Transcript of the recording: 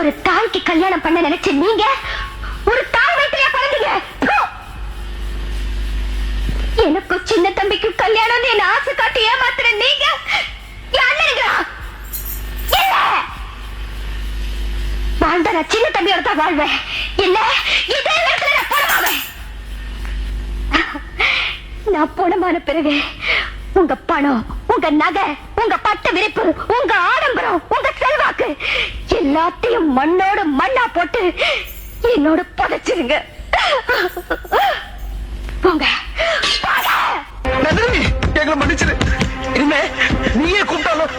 ஒரு தாய்க்கு கல்யாணம் பண்ண நினைச்ச நீங்க ஒரு தாய் வயிற்றிலே பிறந்தீங்க. எனக்கு சின்ன தம்பிக்கு கல்யாணம் என்ன ஆசை காட்டி ஏமாத்துற நீங்க யாருங்களா? இல்ல, வாழ்ந்த நான் சின்ன தம்பியோட தான் வாழ்வேன். இல்ல, இதே இடத்துல நான் பணமாவேன். நான் பணமான பிறகு உங்க பணம், உங்க நகை, உங்க பட்ட விரிப்பு, உங்க ஆடம்பரம், உங்க செல்வாக்கு எல்லாத்தையும் மண்ணோட மண்ணா போட்டு என்னோட புதைச்சிருங்க. போங்க, எங்களை மன்னிச்சிரு. இனிமே நீயே கூப்பிட்டாலும்